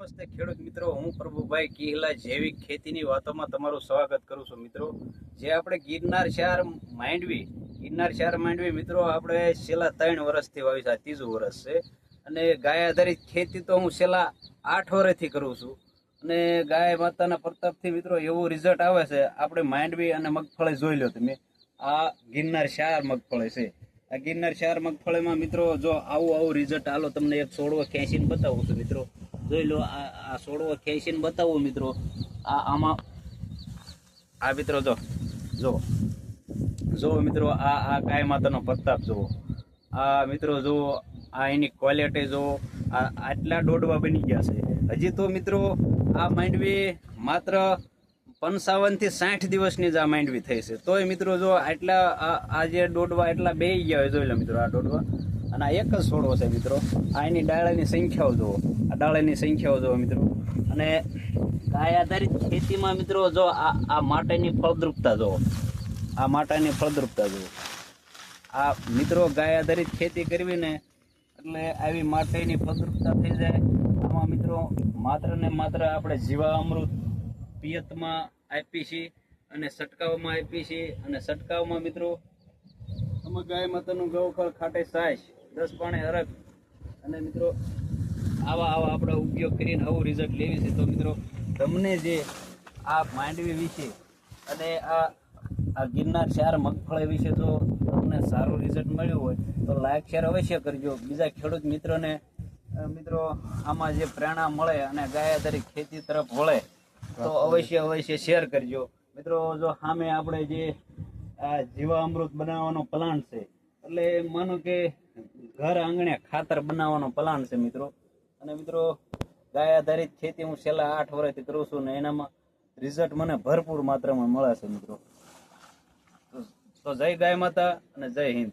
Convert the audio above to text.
નમસ્તે ખેડૂત મિત્રો, હું પ્રભુભાઈ કિહલા જૈવિક ખેતીની વાતોમાં તમારું સ્વાગત કરું છું. મિત્રો, જે આપણે ગિરનાર શહેર માંડવી મિત્રો આપણે છેલ્લા 3 વર્ષથી વાવી છે. આ ત્રીજું વર્ષ છે. અને ગાય આધારિત ખેતી તો હું છેલ્લા 8 વર્ષથી કરું છું. અને ગાય માતાના પ્રતાપથી મિત્રો એવું રિઝલ્ટ આવે છે. આપણે માંડવી અને મગફળી જોઈ લો તમે. આ ગિરનાર શહેર મગફળી છે. આ ગિરનાર શહેર મગફળીમાં મિત્રો જો આવું રિઝલ્ટ આલો તમને એક છોડવો ખેંચીને બતાવું છું. મિત્રો જોઈ લો, આ છોડવો ખેંચીને બતાવું મિત્રો. આમાં આ મિત્રો જો મિત્રો, આ ગાય માતાનો પ્રતાપ જુઓ. આ મિત્રો જુઓ, આ એની ક્વોલિટી જુઓ. આટલા દોડવા બની ગયા છે. હજી તો મિત્રો આ માંડવી માત્ર 55 થી 60 દિવસની જ આ માંડવી થઈ છે. તોય મિત્રો જો આટલા આ જે દોડવા એટલા બે ગયા હોય, જોઈ લો મિત્રો આ દોડવા. અને આ એક જ છોડવો છે મિત્રો. આ એની ડાળાની સંખ્યાઓ જુઓ, આ ડાળાની સંખ્યાઓ જુઓ મિત્રો. અને ગાય આધારિત ખેતીમાં મિત્રો જો આ માટેની ફળદ્રુપતા જુઓ, આ માટેની ફળદ્રુપતા જુઓ. આ મિત્રો ગાય આધારિત ખેતી કરવી ને એટલે આવી માટેની ફળદ્રુપતા થઈ જાય. આમાં મિત્રો માત્ર ને માત્ર આપણે જીવામૃત પિયતમાં આપી છીએ અને છંટકાવમાં આપી છીએ. અને છંટકાવમાં મિત્રો અમે ગાય માતાનું ગૌખળ ખાટે સાઈશ 10 પાણી હરખ અને મિત્રો આવા આપણે ઉપયોગ કરીને આવું રિઝલ્ટ લેવી છે. તો મિત્રો તમને જે આ માંડવી વિશે અને આ ગિરનાર શહેર મગફળી વિશે જો તમને સારું રિઝલ્ટ મળ્યું હોય તો લાઈક શેર અવશ્ય કરજો. બીજા ખેડૂત મિત્રોને મિત્રો આમાં જે પ્રેરણા મળે અને ગાય આધારિત ખેતી તરફ વળે તો અવશ્ય શેર કરજો. મિત્રો જો સામે આપણે જે આ જીવામૃત બનાવવાનો પ્લાન છે, એટલે માનો કે ઘર આંગણે ખાતર બનાવવાનો પ્લાન છે મિત્રો. અને મિત્રો ગાય આધારિત ખેતી હું છેલ્લા 8 વર્ષથી કરું છું ને એનામાં રિઝલ્ટ મને ભરપૂર માત્રામાં મળે છે મિત્રો. તો જય ગાય માતા અને જય હિન્દ.